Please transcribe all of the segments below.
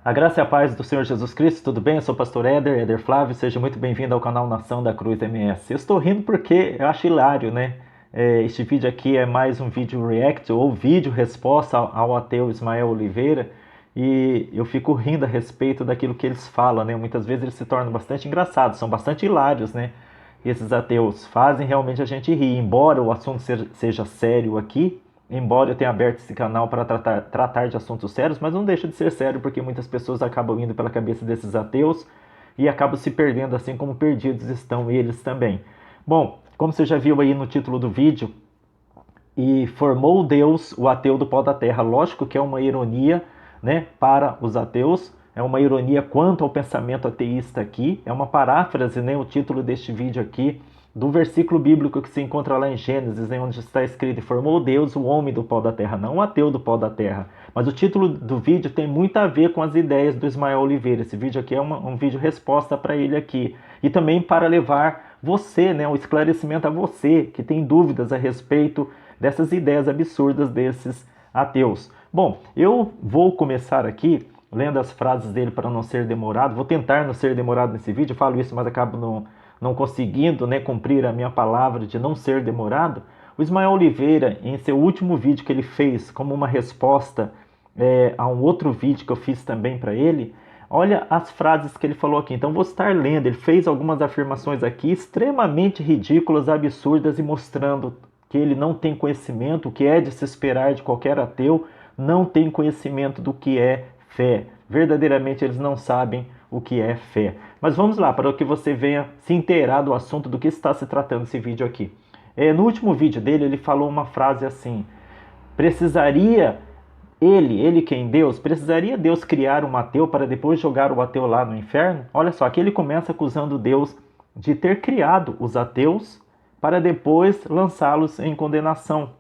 A graça e a paz do Senhor Jesus Cristo, tudo bem? Eu sou o pastor Éder Flávio, seja muito bem-vindo ao canal Nação da Cruz MS. Eu estou rindo porque eu acho hilário, né? Este vídeo aqui é mais um vídeo react ou vídeo resposta ao ateu Ismael Oliveira e eu fico rindo a respeito daquilo que eles falam, né? Muitas vezes eles se tornam bastante engraçados, são bastante hilários, né? E esses ateus fazem realmente a gente rir, embora o assunto seja sério aqui. Embora eu tenha aberto esse canal para tratar de assuntos sérios, mas não deixa de ser sério, porque muitas pessoas acabam indo pela cabeça desses ateus e acabam se perdendo, assim como perdidos estão eles também. Bom, como você já viu aí no título do vídeo, e formou Deus o ateu do pó da terra. Lógico que é uma ironia, né, para os ateus, é uma ironia quanto ao pensamento ateísta aqui, é uma paráfrase, né, o título deste vídeo aqui, do versículo bíblico que se encontra lá em Gênesis, né, onde está escrito: formou Deus o homem do pó da terra, não o ateu do pó da terra. Mas o título do vídeo tem muito a ver com as ideias do Ismael Oliveira. Esse vídeo aqui é um vídeo resposta para ele aqui. E também para levar você, né, o esclarecimento a você que tem dúvidas a respeito dessas ideias absurdas desses ateus. Bom, eu vou começar aqui lendo as frases dele para não ser demorado. Vou tentar não ser demorado nesse vídeo. Eu falo isso, mas acabo não conseguindo, né, cumprir a minha palavra de não ser demorado. O Ismael Oliveira, em seu último vídeo que ele fez como uma resposta a um outro vídeo que eu fiz também para ele, olha as frases que ele falou aqui. Então vou estar lendo. Ele fez algumas afirmações aqui extremamente ridículas, absurdas e mostrando que ele não tem conhecimento, o que é de se esperar de qualquer ateu, não tem conhecimento do que é fé. Verdadeiramente eles não sabem o que é fé. Mas vamos lá, para que você venha se inteirar do assunto do que está se tratando esse vídeo aqui. No último vídeo dele, ele falou uma frase assim: precisaria ele quem Deus, precisaria Deus criar um ateu para depois jogar o ateu lá no inferno? Olha só, aqui ele começa acusando Deus de ter criado os ateus para depois lançá-los em condenação,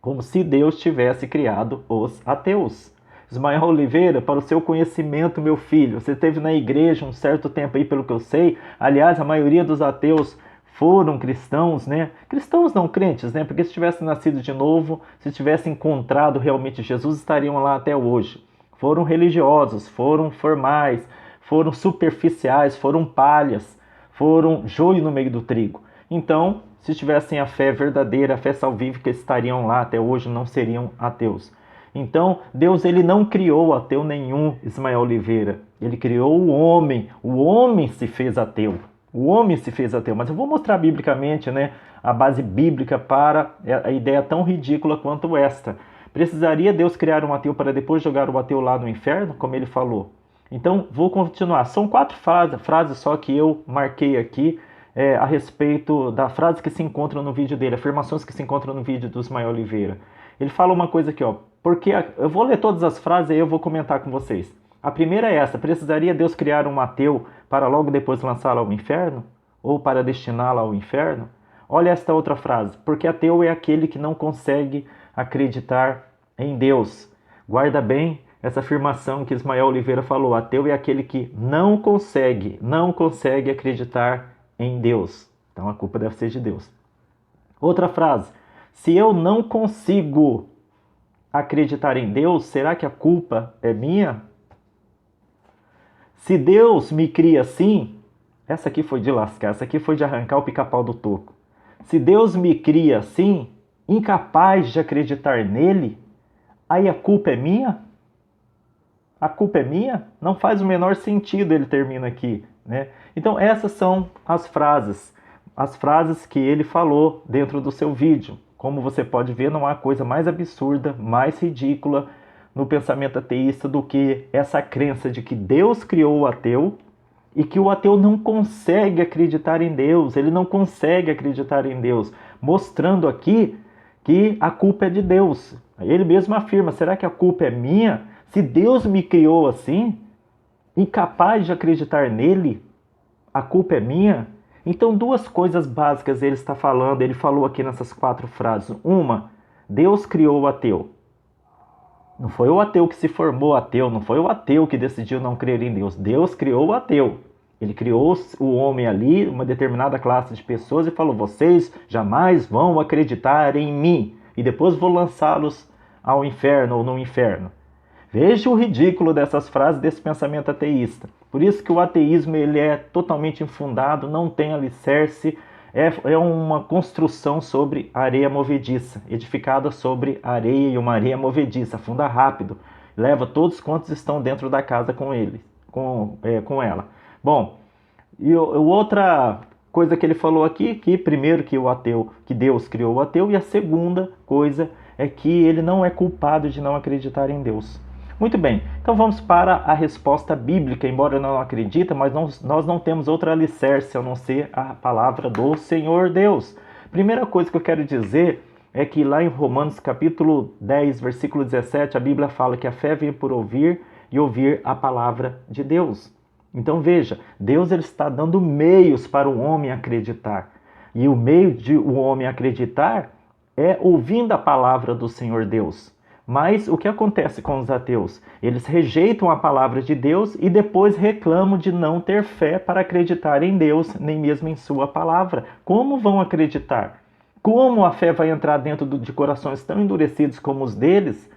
como se Deus tivesse criado os ateus. Ismael Oliveira, para o seu conhecimento, meu filho, você esteve na igreja um certo tempo aí, pelo que eu sei. Aliás, a maioria dos ateus foram cristãos, né? Cristãos não crentes, né? Porque se tivessem nascido de novo, se tivessem encontrado realmente Jesus, estariam lá até hoje. Foram religiosos, foram formais, foram superficiais, foram palhas, foram joio no meio do trigo. Então, se tivessem a fé verdadeira, a fé salvífica, estariam lá até hoje, não seriam ateus. Então, Deus ele não criou ateu nenhum, Ismael Oliveira. Ele criou o homem se fez ateu. O homem se fez ateu. Mas eu vou mostrar biblicamente, né, a base bíblica para a ideia tão ridícula quanto esta. Precisaria Deus criar um ateu para depois jogar o ateu lá no inferno, como ele falou? Então, vou continuar. São 4 frases só que eu marquei aqui a respeito da frase que se encontra no vídeo dele, afirmações que se encontram no vídeo do Ismael Oliveira. Ele fala uma coisa aqui, ó, porque eu vou ler todas as frases e eu vou comentar com vocês. A primeira é essa: precisaria Deus criar um ateu para logo depois lançá-lo ao inferno? Ou para destiná-lo ao inferno? Olha esta outra frase: porque ateu é aquele que não consegue acreditar em Deus. Guarda bem essa afirmação que Ismael Oliveira falou: ateu é aquele que não consegue acreditar em Deus. Então a culpa deve ser de Deus. Outra frase: se eu não consigo acreditar em Deus, será que a culpa é minha? Se Deus me cria assim, essa aqui foi de lascar, essa aqui foi de arrancar o pica-pau do toco. Se Deus me cria assim, incapaz de acreditar nele, aí a culpa é minha? A culpa é minha? Não faz o menor sentido, ele termina aqui, né? Então essas são as frases que ele falou dentro do seu vídeo. Como você pode ver, não há coisa mais absurda, mais ridícula no pensamento ateísta do que essa crença de que Deus criou o ateu e que o ateu não consegue acreditar em Deus, ele não consegue acreditar em Deus, mostrando aqui que a culpa é de Deus. Ele mesmo afirma: será que a culpa é minha? Se Deus me criou assim, incapaz de acreditar nele, a culpa é minha? Então, 2 coisas básicas ele está falando, ele falou aqui nessas 4 frases. Uma: Deus criou o ateu. Não foi o ateu que se formou ateu, não foi o ateu que decidiu não crer em Deus. Deus criou o ateu. Ele criou o homem ali, uma determinada classe de pessoas, e falou: vocês jamais vão acreditar em mim, e depois vou lançá-los ao inferno ou no inferno. Veja o ridículo dessas frases, desse pensamento ateísta. Por isso que o ateísmo ele é totalmente infundado, não tem alicerce, é uma construção sobre areia movediça, edificada sobre areia e uma areia movediça, afunda rápido, leva todos quantos estão dentro da casa com ele, com ela. Bom, e outra coisa que ele falou aqui, que primeiro que Deus criou o ateu, e a segunda coisa é que ele não é culpado de não acreditar em Deus. Muito bem, então vamos para a resposta bíblica, embora eu não acredite, mas nós não temos outra alicerce a não ser a palavra do Senhor Deus. Primeira coisa que eu quero dizer é que lá em Romanos capítulo 10, versículo 17, a Bíblia fala que a fé vem por ouvir e ouvir a palavra de Deus. Então veja, Deus ele está dando meios para o homem acreditar. E o meio de o homem acreditar é ouvindo a palavra do Senhor Deus. Mas o que acontece com os ateus? Eles rejeitam a palavra de Deus e depois reclamam de não ter fé para acreditar em Deus, nem mesmo em sua palavra. Como vão acreditar? Como a fé vai entrar dentro de corações tão endurecidos como os deles,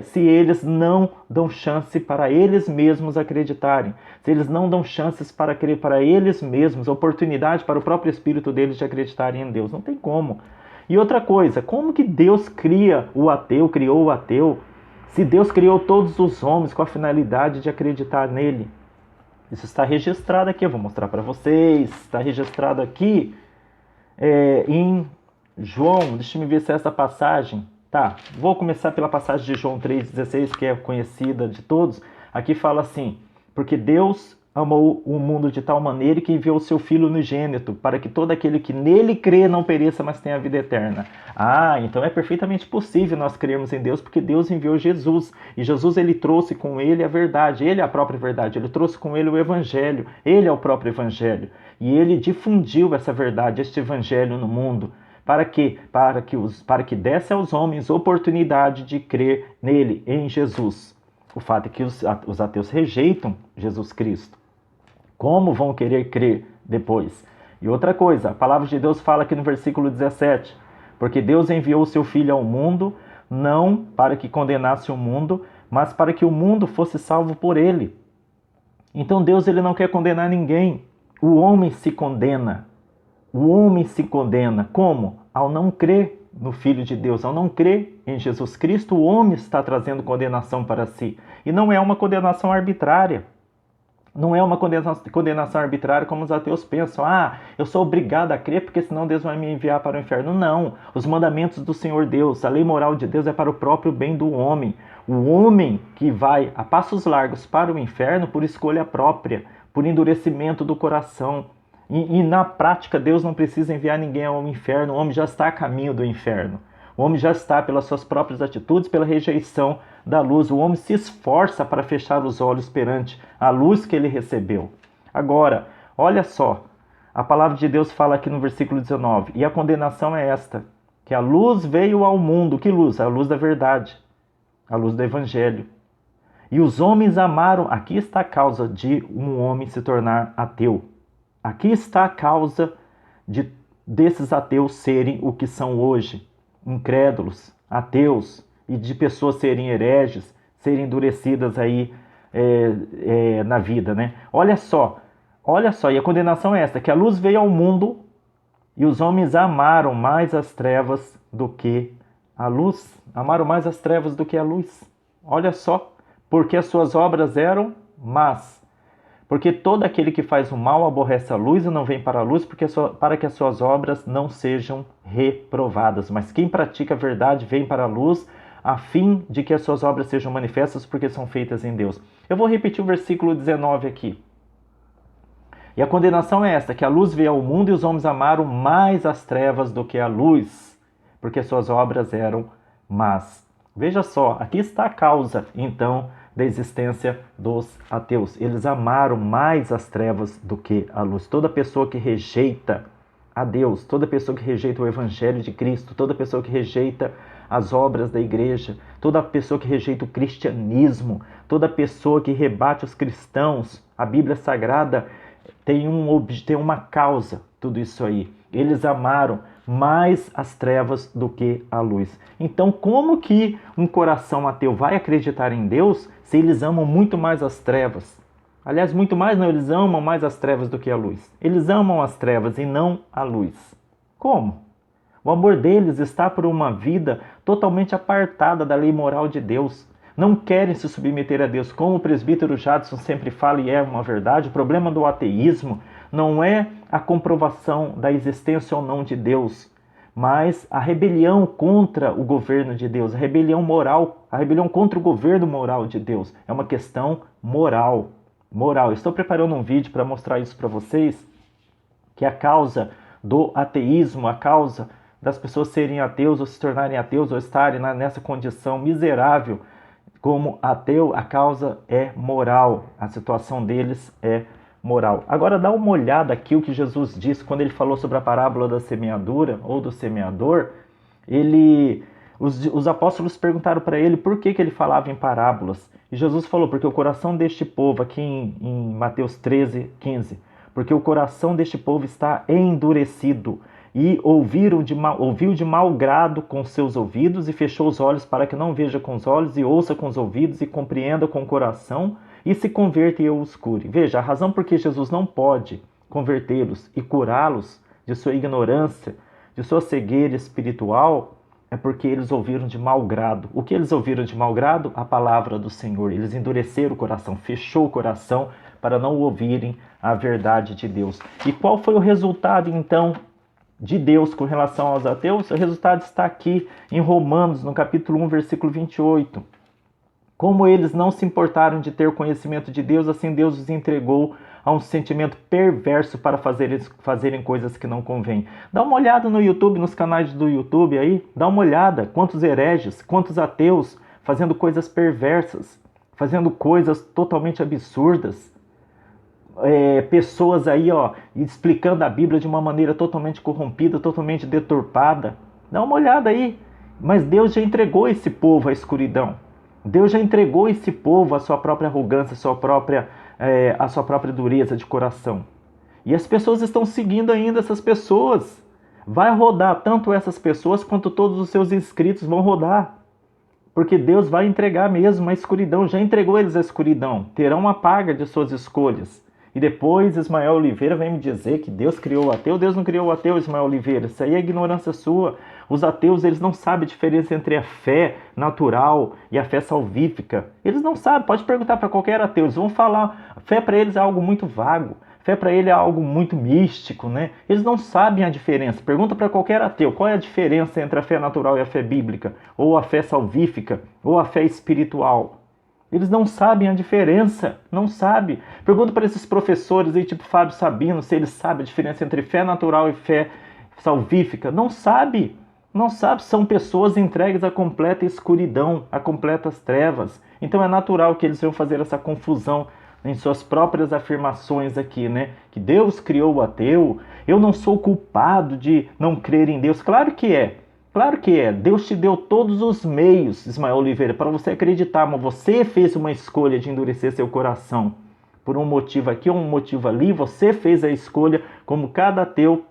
se eles não dão chance para eles mesmos acreditarem? Se eles não dão chances para crer para eles mesmos, oportunidade para o próprio espírito deles de acreditarem em Deus? Não tem como. E outra coisa, como que Deus criou o ateu, se Deus criou todos os homens com a finalidade de acreditar nele? Isso está registrado aqui, eu vou mostrar para vocês, está registrado aqui em João, deixa eu ver se é essa passagem, tá, vou começar pela passagem de João 3,16, que é conhecida de todos. Aqui fala assim, porque Deus amou o mundo de tal maneira que enviou o seu Filho unigênito, para que todo aquele que nele crê não pereça, mas tenha a vida eterna. Então é perfeitamente possível nós crermos em Deus, porque Deus enviou Jesus. E Jesus ele trouxe com ele a verdade, ele é a própria verdade. Ele trouxe com ele o Evangelho, ele é o próprio Evangelho. E ele difundiu essa verdade, este Evangelho no mundo. Para quê? Para que desse aos homens oportunidade de crer nele, em Jesus. O fato é que os ateus rejeitam Jesus Cristo. Como vão querer crer depois? E outra coisa, a palavra de Deus fala aqui no versículo 17, porque Deus enviou o seu Filho ao mundo, não para que condenasse o mundo, mas para que o mundo fosse salvo por ele. Então Deus ele não quer condenar ninguém. O homem se condena. O homem se condena. Como? Ao não crer no Filho de Deus, ao não crer em Jesus Cristo, o homem está trazendo condenação para si. E não é uma condenação arbitrária. Não é uma condenação arbitrária como os ateus pensam. Eu sou obrigado a crer porque senão Deus vai me enviar para o inferno. Não. Os mandamentos do Senhor Deus, a lei moral de Deus é para o próprio bem do homem. O homem que vai a passos largos para o inferno por escolha própria, por endurecimento do coração. E na prática Deus não precisa enviar ninguém ao inferno. O homem já está a caminho do inferno. O homem já está, pelas suas próprias atitudes, pela rejeição da luz. O homem se esforça para fechar os olhos perante a luz que ele recebeu. Agora, olha só, a palavra de Deus fala aqui no versículo 19, e a condenação é esta, que a luz veio ao mundo. Que luz? A luz da verdade, a luz do Evangelho. E os homens amaram, aqui está a causa de um homem se tornar ateu. Aqui está a causa desses ateus serem o que são hoje. Incrédulos, ateus, e de pessoas serem hereges, serem endurecidas aí na vida, né? Olha só, e a condenação é esta, que a luz veio ao mundo e os homens amaram mais as trevas do que a luz. Amaram mais as trevas do que a luz. Olha só, porque as suas obras eram más. Porque todo aquele que faz o mal aborrece a luz e não vem para a luz, para que as suas obras não sejam reprovadas. Mas quem pratica a verdade vem para a luz, a fim de que as suas obras sejam manifestas, porque são feitas em Deus. Eu vou repetir o versículo 19 aqui. E a condenação é esta, que a luz veio ao mundo e os homens amaram mais as trevas do que a luz, porque as suas obras eram más. Veja só, aqui está a causa, então, da existência dos ateus. Eles amaram mais as trevas do que a luz. Toda pessoa que rejeita a Deus, toda pessoa que rejeita o Evangelho de Cristo, toda pessoa que rejeita as obras da igreja, toda pessoa que rejeita o cristianismo, toda pessoa que rebate os cristãos, a Bíblia Sagrada tem uma causa, tudo isso aí. Eles amaram mais as trevas do que a luz. Então, como que um coração ateu vai acreditar em Deus se eles amam muito mais as trevas? Aliás, muito mais não, eles amam mais as trevas do que a luz. Eles amam as trevas e não a luz. Como? O amor deles está por uma vida totalmente apartada da lei moral de Deus. Não querem se submeter a Deus. Como o presbítero Jadson sempre fala, e é uma verdade, o problema do ateísmo não é a comprovação da existência ou não de Deus, mas a rebelião contra o governo de Deus, a rebelião moral, a rebelião contra o governo moral de Deus. É uma questão moral. Estou preparando um vídeo para mostrar isso para vocês, que a causa do ateísmo, a causa das pessoas serem ateus ou se tornarem ateus ou estarem nessa condição miserável como ateu, a causa é moral. A situação deles é moral. Agora dá uma olhada aqui o que Jesus disse quando ele falou sobre a parábola da semeadura ou do semeador. Os apóstolos perguntaram para ele por que ele falava em parábolas. E Jesus falou, porque o coração deste povo, aqui em Mateus 13, 15, porque o coração deste povo está endurecido e ouviu de mau grado com seus ouvidos e fechou os olhos para que não veja com os olhos e ouça com os ouvidos e compreenda com o coração e se converta e eu os cure. Veja, a razão por que Jesus não pode convertê-los e curá-los de sua ignorância, de sua cegueira espiritual, é porque eles ouviram de mau grado. O que eles ouviram de mau grado? A palavra do Senhor. Eles endureceram o coração, fechou o coração para não ouvirem a verdade de Deus. E qual foi o resultado, então, de Deus com relação aos ateus? O resultado está aqui em Romanos, no capítulo 1, versículo 28. Como eles não se importaram de ter conhecimento de Deus, assim Deus os entregou a um sentimento perverso para fazerem coisas que não convêm. Dá uma olhada no YouTube, nos canais do YouTube aí, dá uma olhada, quantos hereges, quantos ateus fazendo coisas perversas, fazendo coisas totalmente absurdas. Pessoas aí, explicando a Bíblia de uma maneira totalmente corrompida, totalmente deturpada. Dá uma olhada aí. Mas Deus já entregou esse povo à escuridão. Deus já entregou esse povo à sua própria arrogância, à sua própria dureza de coração. E as pessoas estão seguindo ainda essas pessoas. Vai rodar tanto essas pessoas quanto todos os seus inscritos vão rodar. Porque Deus vai entregar mesmo a escuridão. Já entregou eles à escuridão. Terão a paga de suas escolhas. E depois Ismael Oliveira vem me dizer que Deus criou o ateu. Deus não criou o ateu, Ismael Oliveira. Isso aí é ignorância sua. Os ateus, eles não sabem a diferença entre a fé natural e a fé salvífica. Eles não sabem. Pode perguntar para qualquer ateu. Eles vão falar. Fé para eles é algo muito vago. Fé para ele é algo muito místico, né? Eles não sabem a diferença. Pergunta para qualquer ateu. Qual é a diferença entre a fé natural e a fé bíblica? Ou a fé salvífica? Ou a fé espiritual? Eles não sabem a diferença, não sabem. Pergunta para esses professores aí, tipo Fábio Sabino, se eles sabem a diferença entre fé natural e fé salvífica. Não sabe, não sabe. São pessoas entregues à completa escuridão, a completas trevas. Então é natural que eles venham fazer essa confusão em suas próprias afirmações aqui, né? Que Deus criou o ateu, eu não sou culpado de não crer em Deus. Claro que é. Claro que é. Deus te deu todos os meios, Ismael Oliveira, para você acreditar, mas você fez uma escolha de endurecer seu coração. Por um motivo aqui ou um motivo ali, você fez a escolha, como cada ateu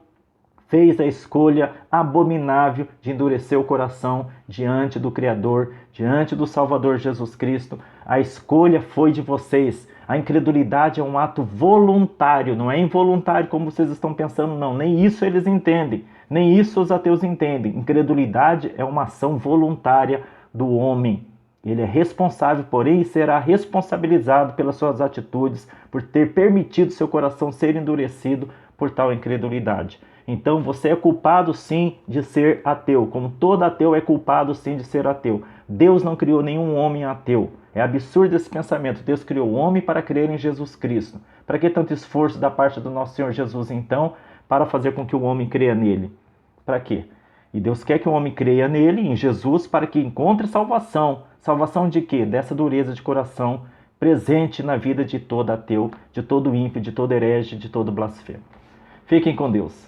fez a escolha abominável de endurecer o coração diante do Criador, diante do Salvador Jesus Cristo. A escolha foi de vocês. A incredulidade é um ato voluntário, não é involuntário como vocês estão pensando, não. Nem isso eles entendem. Nem isso os ateus entendem. Incredulidade é uma ação voluntária do homem. Ele é responsável, porém será responsabilizado pelas suas atitudes, por ter permitido seu coração ser endurecido por tal incredulidade. Então você é culpado sim de ser ateu, como todo ateu é culpado sim de ser ateu. Deus não criou nenhum homem ateu. É absurdo esse pensamento. Deus criou o homem para crer em Jesus Cristo. Para que tanto esforço da parte do nosso Senhor Jesus então, para fazer com que o homem creia nele? Para quê? E Deus quer que o homem creia nele, em Jesus, para que encontre salvação. Salvação de quê? Dessa dureza de coração presente na vida de todo ateu, de todo ímpio, de todo herege, de todo blasfemo. Fiquem com Deus.